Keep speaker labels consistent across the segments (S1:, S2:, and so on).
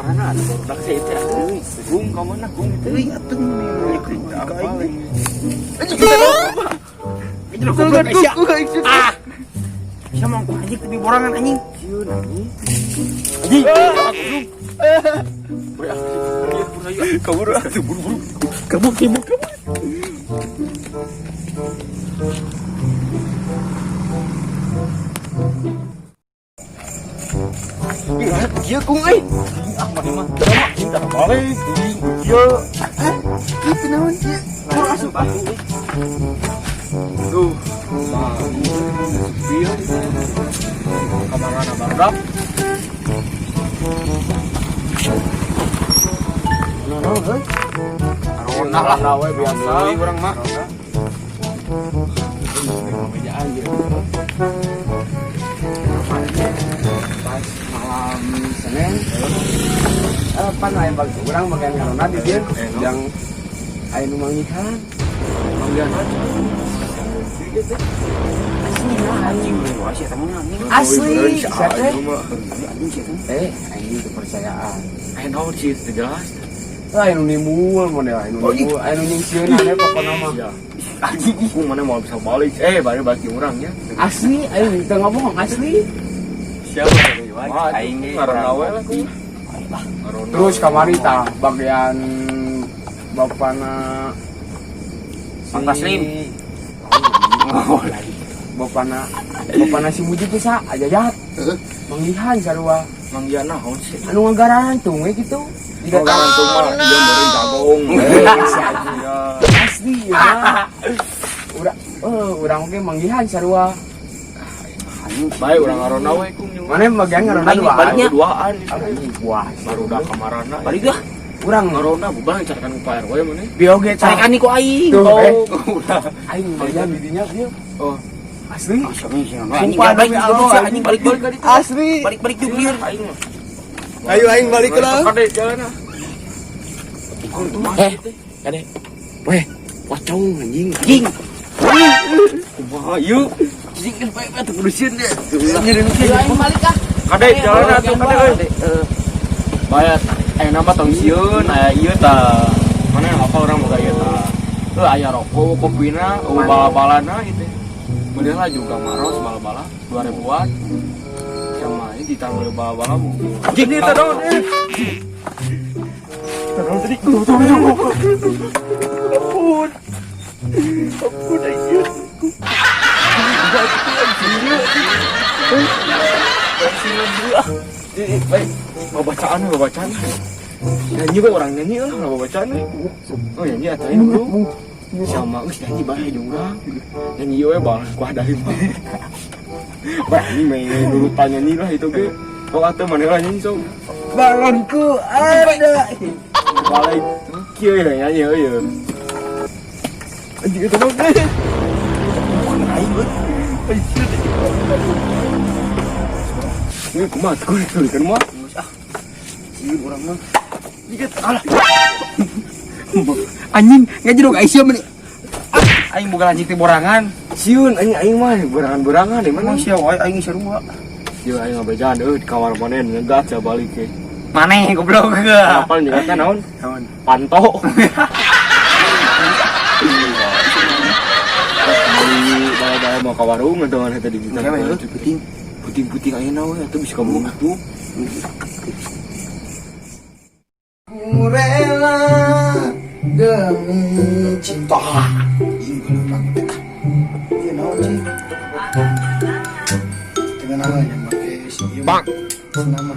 S1: mana ada baru saya itu euy gung ka mana gung itu
S2: euy atuh nya ka aing
S1: bisa mangku anjing tapi borangan anjing sieun anjing kabur atuh buru-buru kabur
S2: Iya kung ay.
S1: Ah mah kita balik iya
S2: Itu naon ieu?
S1: mau asup aku tuh biar kemana barudak
S2: Naon heuh?
S1: arona lah rawe biasa
S2: Urang mah.
S1: bejaan gitu pas malam Senin pan aya bagi urang bagian karona di dieu yang aya nu mangihan manggihan aja anjing wah sia temen anjing
S2: Asli,
S1: anjing kepercayaan aya naon sih jelas
S2: Anu nimbul model anu nimbul anu nyingsieun ane pokona mah.
S1: anjing ku mana mau bisa balik balik urangnya
S2: Asli aing teu ngomong asli.
S1: siapa aing karena we lah ku
S2: Terus kamari tah bagian bapana
S1: Mang Taslim.
S2: Oh lagi. Bapana si Muji teh sa ajajat. Mangihan sarua.
S1: manggihan naon sih
S2: Anu ngagaran tuh we kitu.
S1: tidak gantung mah dia beureun jagong
S2: Si anjing. Asli ya. Urang oge manggihan sarua.
S1: bae urang arona we ku
S2: Mana bagian ngarona duaan.
S1: baliknya duaan
S2: Anjing puas.
S1: barudak kamarana
S2: Balik dah. Urang
S1: ngarona bubar carikan ku RW mana
S2: bioge
S1: carikan ku aing
S2: Tuh,
S1: udah
S2: aing bagian didinya dia.
S1: oh
S2: Asli.
S1: Sumpah anjing balik ka ditu
S2: Asli.
S1: balik juga lieur aing mah
S2: Ayo aing balik ke lah.
S1: kade jalan ah
S2: Kade. Weh, pocong anjing.
S1: kumaha ieu cing kan bae teh kudusin deh
S2: Nyirim
S1: aing balik ka kade jalan atuh kade euy bayar nama tong sieun aya ieu tah mana apa orang boga ieu tah aya rokok kopina bala-balana gitu model lah juga maros bala-bala 2000-an sama ini ditanggung bala-bala anjing itu daun terus tadi ampun aja baik mau bacaan nyanyi gue orang nyanyi lah mau bacaan oh nyanyi atau ini bro sama us nyanyi bahaya juga nyanyi we balas kuah dari mah bah ini main dulu tanya nih lah itu ge kok atau mana lah nyanyi so
S2: balonku ada.
S1: balik kieu ya nyanyi ya anjing itu mah mana aing ini kumaha tuh kan mah sieun urang mah dikit alah
S2: Anjing ngajero guys ya meni.
S1: aing boga lanjut di borangan sieun aing mah borangan di mana
S2: Sia wae aing sarua.
S1: ieu aing ngabejaan di kamar manen ngegat ca balik ke
S2: Maneh goblok ge.
S1: apal nyegatna naon
S2: Naon?
S1: panto bala-bala mau ka warung dengan eta di bintang puting ayeuna we atuh bisa kamu atuh
S2: Rela demi cinta. Dengan nama yang pakai si Bang. Nama.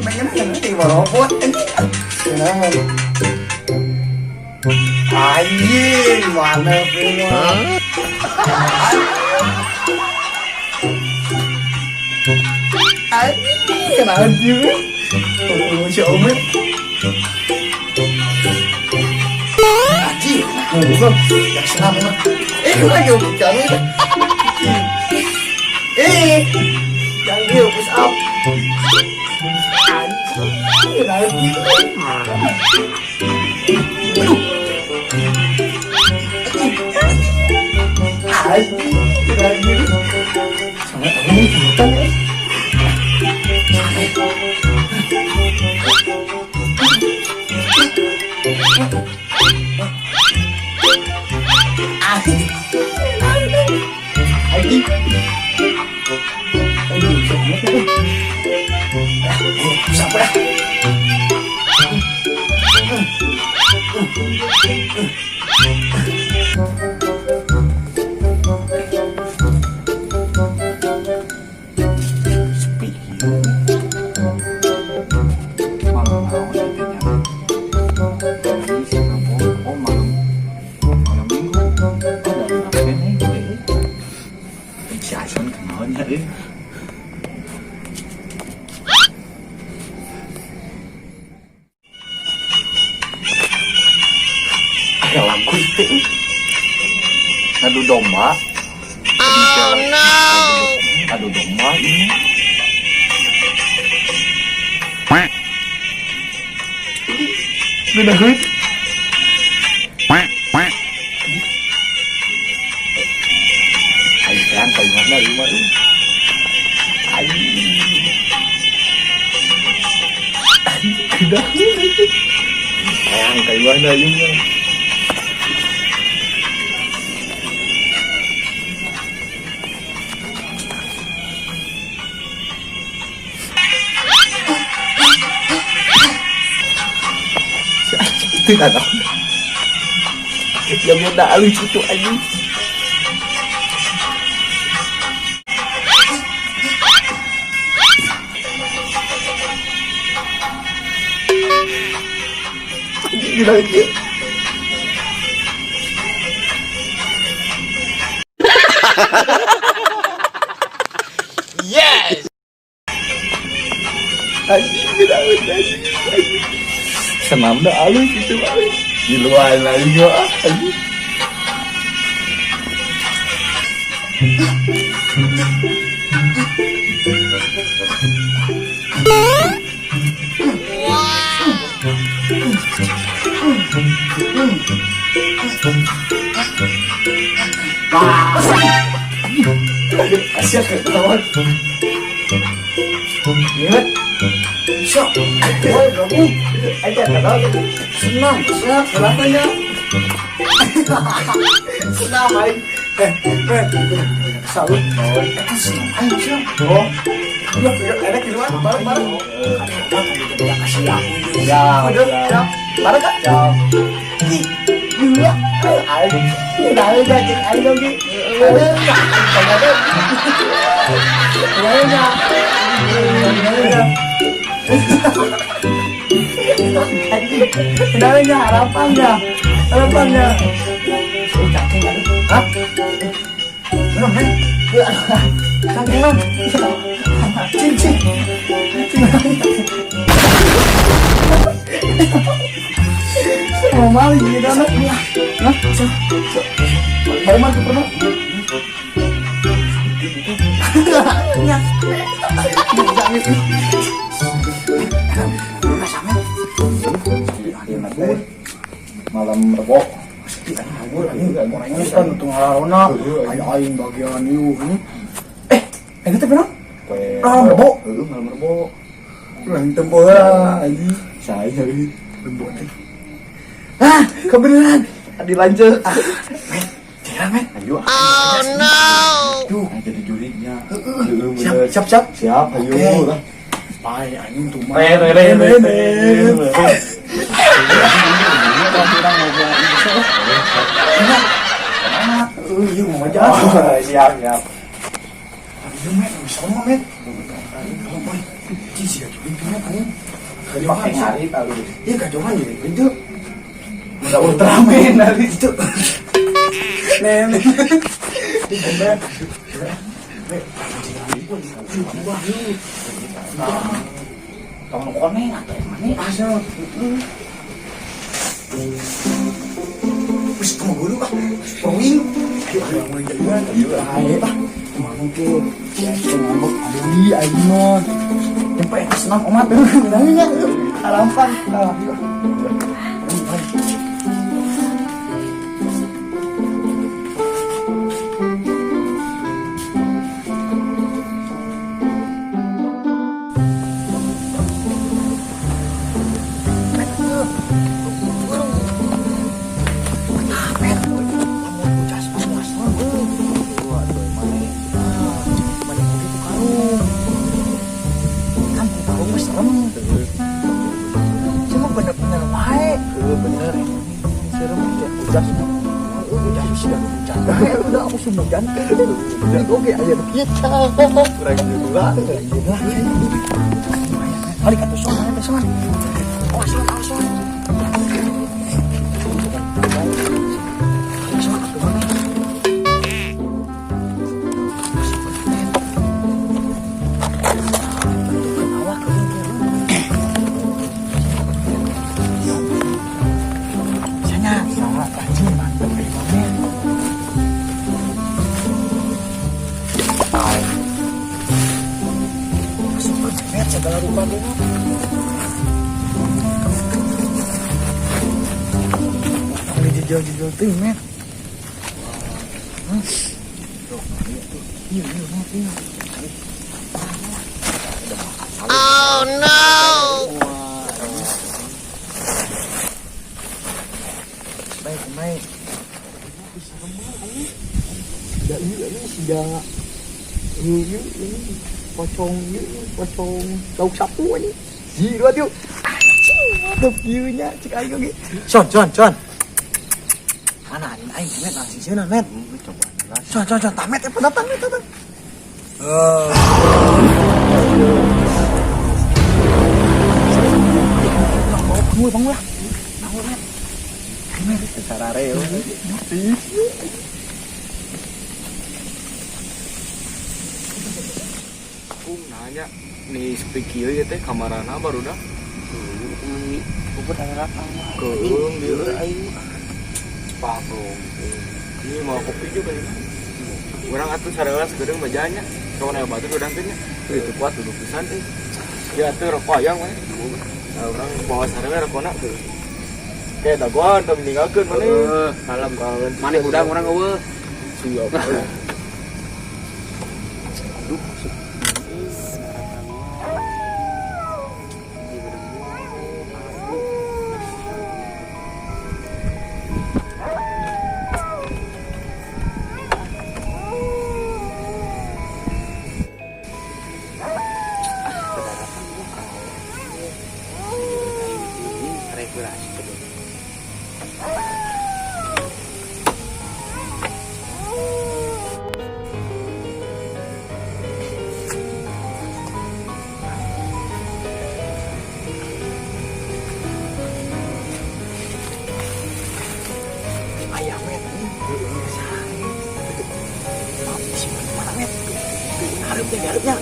S2: Banyak yang nanti robot ini. Nama. Anjing mana punya? Anjing anjing. Oh, si Omet. Anjing. Bukan. Ya sama. Lagi kami. Yang dia push up. Anjing anjing. Anjing anjing.
S3: Lagu itu adu domba. Adu domba ini. Udah gue. Ayo kayu mana rumah ini? Ayo. Udah gue. Kayu mana rumah? Tidak tahu. Yang muda alus itu aja. Gila aja. Yes. Aji gila aja. Senam dah alus itu alus. Di luar lagi juga aji. Asyik kawan. Ingat. Syok. Woi, kamu. Aja kalau senang, senang rasanya. Senang main. Salut. Kita senang aja, Syok. Oh. Ya, ada di luar bareng-bareng. Kita kasih aku. Ya, ya. Bareng kan? Ya. Dua. Ayo. Ayo jadi ayo lagi. Kenalnya harapannya. Hah? Belum kan? Saking man. Cing. Mau malu gitu anak. Hah? Mau malu pernah? Malam Rebo kan untuk ngarona aing bagian ieu ini teh benar malam Rebo lain tempo anjing saya Rebo teh kebenaran dilanjut jangan men ayo oh no tuh jadi jurinya siap ayo lah pai anjing tuh mah siap. Ayo met, sama met. Kalau boy, sih aja pintunya kan. Pakai sari tahu. Iya kajongan jadi pintu. Udah Ultraman dari itu. Nen. Kamu koneng atau yang mana asal? Wis kamu dulu Pak. Pawing. Ayo mulai jalan. Ayo Pak. Kemarin ke ya ngomong ada di ayo. Sampai senang umat bilangnya alampan. Nah, yuk. bener-bener baik. Bener. Serem udah sudah bercanda. Udah aku sudah ganti. Oke, ayo kita. Kurang juga. Balik ke sono. Awas. Segala rupa dulu. Ini jejol tuh, men.
S4: Oh no.
S3: Baik. Sudah ini pocong lauk sapu ini. Gila tuh. Mantap view-nya cek ayo ge. Son. Mana ada aing met langsung sieuna met. Coba. Son, tamet datang. Bangun lah. Met itu sarare yo.
S1: Nanya nih speaker ya teh kamarana baru dah
S3: Bubur ada apa?
S1: keung dia patung ini mau kopi juga ya orang atuh sarela segedeng bajanya soalnya batu udah tanya itu kuat duduk pisan teh dia atuh rokayang we orang bawa sarela rokona tuh kayak dagoan teu meninggalkeun maneh salam kawan maneh udang orang eueuh siap
S3: Garupnya.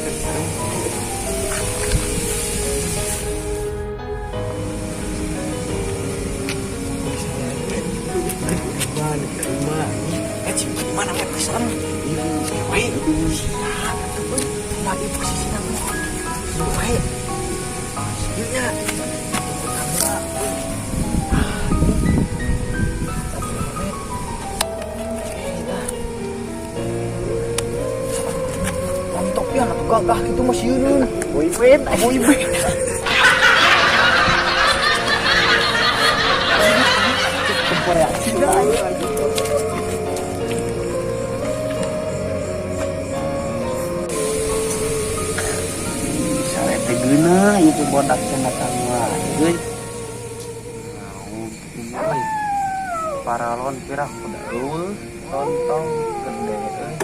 S3: Gimana met pesan? Baik. Lagi posisinya baik. Sebenarnya ya gagah gitu mas Yunun boyband reaksi dah sare teh geuna itu bodak cenah mah euy euy paralon pirah udah eueuh tontong gede euy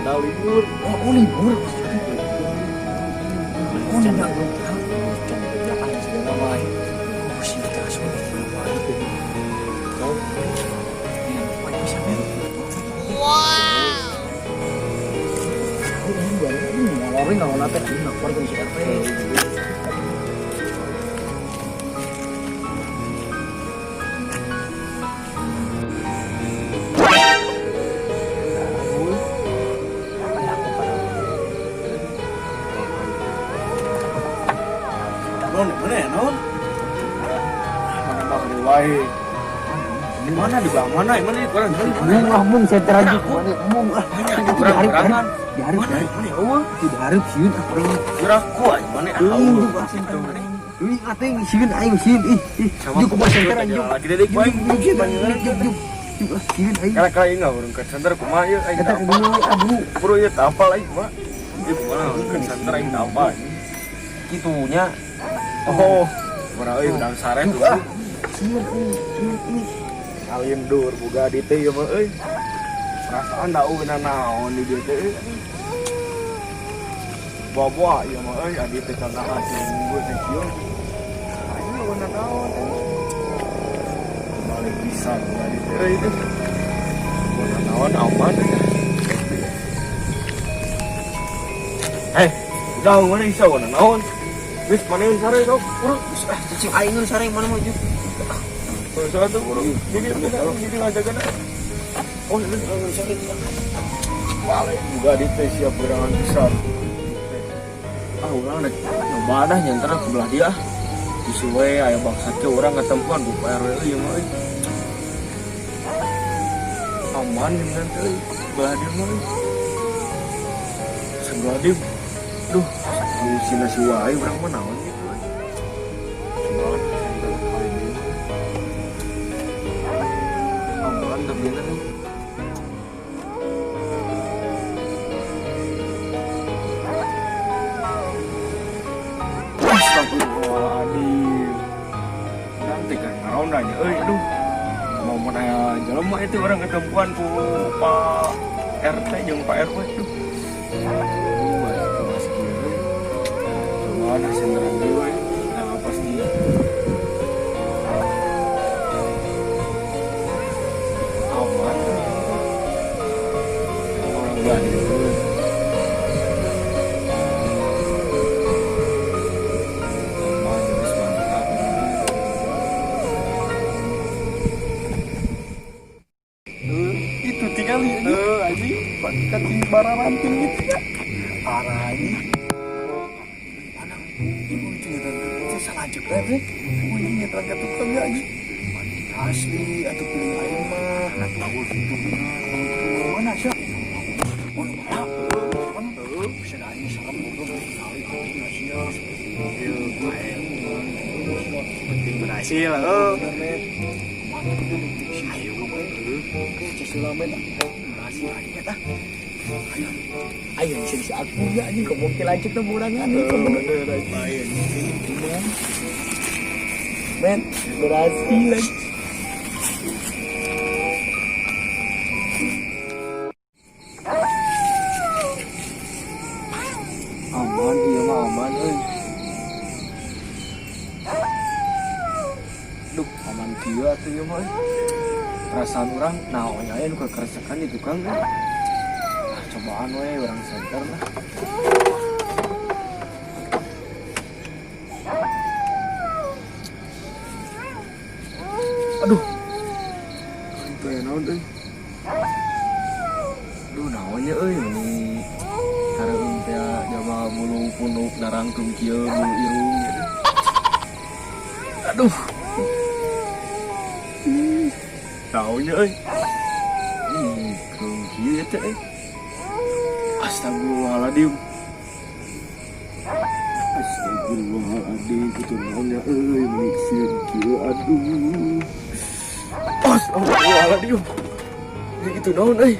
S1: ada libur.
S3: Oh libur. Oh enggak. Jangan segala macam. Mesti kita semua. Wow. Ini nggak mau nanti nak keluar dari RP. non mana ya non?
S1: Mana mah di wae. Di mana di bawah mana? Mana di kurang kan?
S2: Mung ah mung saya terajuk mana mung ah.
S1: Di kurang kurangan.
S2: Diharap
S1: Mana
S2: diharap.
S1: eueuh?
S2: Diharap sieun ah orang.
S1: Kira ku aja mana
S2: Ini pasenter mana? Ini ateng sieun aing sieun ih. Juk ke pasenter anjing.
S1: Lagi dedik bae.
S2: Juk sieun aing.
S1: Kala-kala ingat urang ke center kumaha ieu aing
S2: Kata
S1: teu
S2: kedua
S1: apal.
S2: abu.
S1: Bro ieu teu apal aing mah. Ieu kumaha ke center aing teu apal. Kitunya. Oh, urang euy udang sare tuh.
S2: Sieun ini.
S1: Alien dur boga di teh ieu mah euy. Perasaan da eueuh naon di dieu teh. Bawa ieu mah euy adi teh kana hasil minggu teh kieu. Aing eueuh naon. Balik bisa di teh euy teh. Naon aman. Udah mana bisa wana naon? Wis maneun sare sok, urut.
S2: Cicing aing nu sareng mana mah juk.
S1: Soalnya tuh urut. Jadi ngajagan. Oh, ini sare. Balik juga di teh siap berangan besar. Urang nyobadah nyantar ke belah dia. Disuwe aya bangsa ke urang ngatempuan ku RW ieu mah euy. Aman dengan teh belah dia mah. Sebelah dia. Duh, si nasi wae urang mah naon gitu. Cuman kali ini. Aman tapi nih. Astagfirullahaladzim. Nanti kan naon nanya euy aduh. Mau aya jelema itu orang ketempuan ku Pak RT jeung Pak RW tuh. Ada senderan gue, nah pasti aman. Orang Belanda itu aman, terus mantap.
S3: Itu tinggal ini. Anjing, kaki bara ranting gitu ya. Parah ini. Ibu itu nyata salah juga sih. Oh ini nyata tukang ya anjing. Asli atau pilih lain mah. Nah tahu itu benar. Mana sih? Mana? Bisa nanya salam ngobrol kali ini Asia. Iya, gue penting berhasil. Ayo, selamat berhasil aja dah. Ayo bisa aku ya anjing kebokil lanjut tuh burangan nih bener aja. Men, berhasil lagi.
S1: Aman, iya mah aman euy. Duh, aman kieu atuh ieu mah. Perasaan urang naon aya nu kekeresakan di tukang euy. Cobaan we orang center lah. Aduh. Itu ya naon euy. Duh naon ya euy ini. Karang teh jama bulu punuk narangkeun kieu bulu irung gitu. Aduh. Naon ya euy. Keung kieu teh euy. Astagfirullahaladzim. Astagfirullahaladzim. Itu naonnya euy mixieun kieu aduh. Astagfirullahaladzim. Ini gitu naon euy.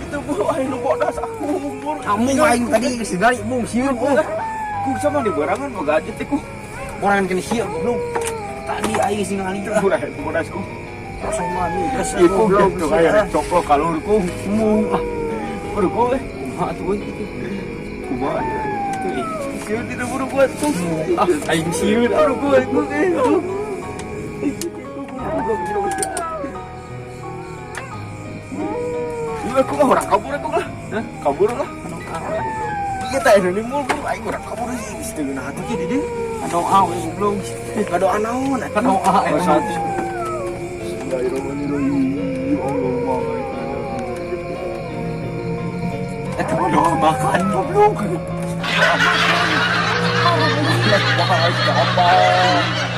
S1: Itu bu aing nu bodas aku umur.
S2: Kamu aing tadi segala mung sieun
S1: Ku sama di barangan boga aja teh ku.
S2: Borangan kena sieun belum. Tadi aing sing ngali
S1: Udah bodas ku.
S2: sama nih.
S1: Iku gitu kayak coklo kalurku mung ah. Baru ku kumaha tuh gitu. Kumaha itu sieun tidak buru buat tuh. Ah aing sieun baru ku itu. Aku mah orang kabur aku lah. Kabur lah. Iya teh ini mul buru aing urang kabur sih. Geus nah atuh kieu di kadoa we goblok. Kadoa naon? Kadoa satu. Bismillahirrahmanirrahim. Allahumma barik lana. Eta udah makan goblok. Wah, apa?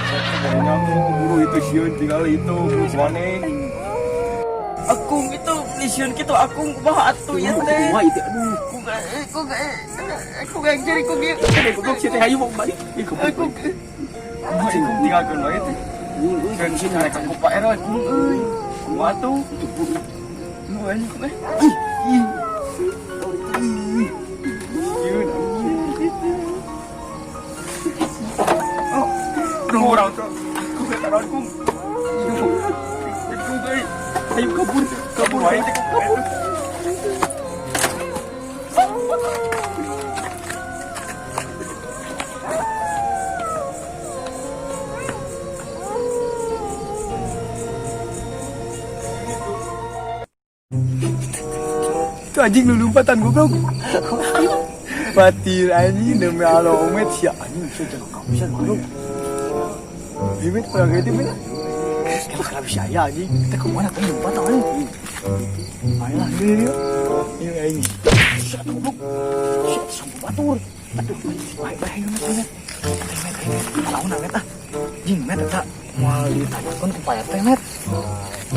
S1: Sebenarnya guru itu sieun tinggal itu mana?
S4: Akung itu lision gitu akung kumaha atuh ya teh.
S1: Wah, itu aduh.
S4: Aku gak jadi kok gitu.
S1: Goblok sih teh ayo mau balik. Aku tinggalkeun wae teh. Kan sih karek aku Pak RW. Kumaha tuh? Lu aja kok. Orang tuh, aku gak tahu aku. Ayo kabur aja kabur.
S3: Itu anjing lu lompatan goblok. Batir anjing demi Allah omet sia anjing bisa jago kamu bisa goblok. Bibit pada gitu bina. Kalau bisa ya anjing kita ke mana ke lompatan anjing. Ayolah dia. Ini anjing. Sia goblok. Sia sampai batur. Aduh, baik nanti. Lawan net ah. Jing net tak mau ditanyakan ke Pak RT net.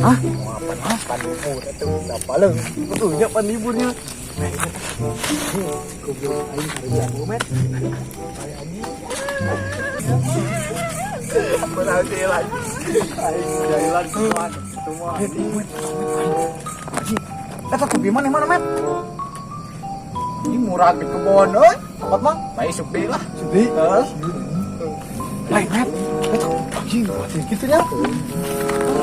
S3: Hah? Mau apa mah? Pan libur itu berapa leng? Betulnya pan liburnya. Goblok aing kerja gomet. Kayak anjing. Berarti lagi. Aing jalan kuat semua. Anjing. Eta tuh gimana mana, Met? Ini murah ke kebon euy. Tempat mah bae sepi lah. Sepi. Heeh. Lain, Met. Eta anjing gitu ya.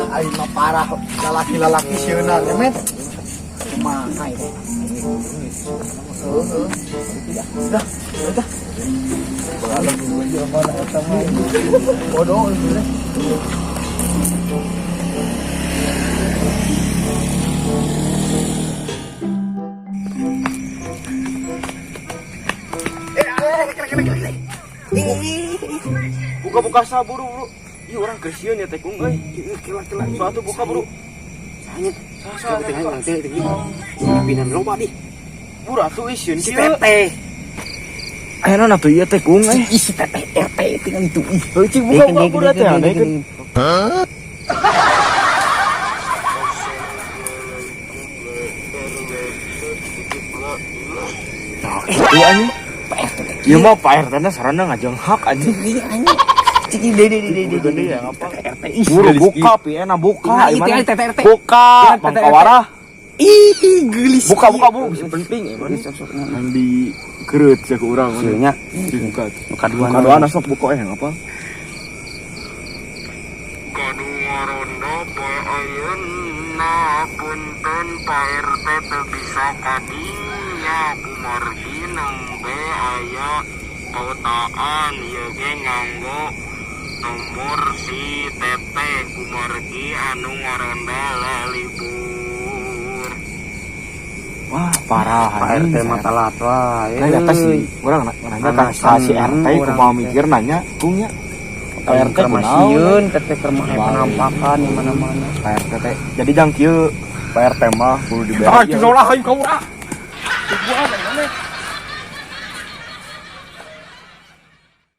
S3: Aing mah parah lalaki-lalaki sieuna teh met. Kumaha ini? Udah. Balik dulu aja mana eta mah. Bodoh ini.
S1: Buka saburu, bro. Iya orang kasihan ya teh kung euy. Kela-kela suatu buka, bro.
S3: Sanyet.
S1: Sasa
S3: Tengah orang teh pinan loba di.
S1: buru atuh isin
S3: Si
S1: kieu.
S3: Teteh.
S1: Ayeuna atuh ieu teh kung euy.
S3: Si Teteh RT tinggal itu.
S1: Heuh cing buka buru teh aneh kan. Iya anjing. Ieu mah Pak RT na sarana ngajeng hak anjing.
S3: Iya anjing. Ciki dede
S1: Gede ya ngapa?
S3: RT.
S1: Buru buka piena buka.
S3: Nah, itu
S1: Gimana?
S3: ya, Teteh RT.
S1: Buka,
S3: Teteh
S1: Mang
S3: RT.
S1: Kawarah.
S3: Ih, gelis.
S1: Buka buru, bisa penting emang. Yang di kereut cek urang.
S3: Nya.
S1: Buka.
S3: Buka dua.
S1: Buka doana sok buka ngapa?
S5: Kadua rondo poe ayeuna punten Pak RT teu bisa kadinya kumargi nembe aya kautaan ieu ge nganggo nomor si Teteh kumargi anu ngaronda libur.
S1: Wah, parah
S3: Pak RT mata latwa.
S1: Nah, eta sih urang nanya ka si RT kumaha mikir nanya kungnya. Pak RT
S3: masieun Teteh keur mah penampakan di mana-mana.
S1: Pak RT teh. Jadi jang kieu Pak RT mah kudu dibayar.
S3: Ah, cudolah hayu ka urang.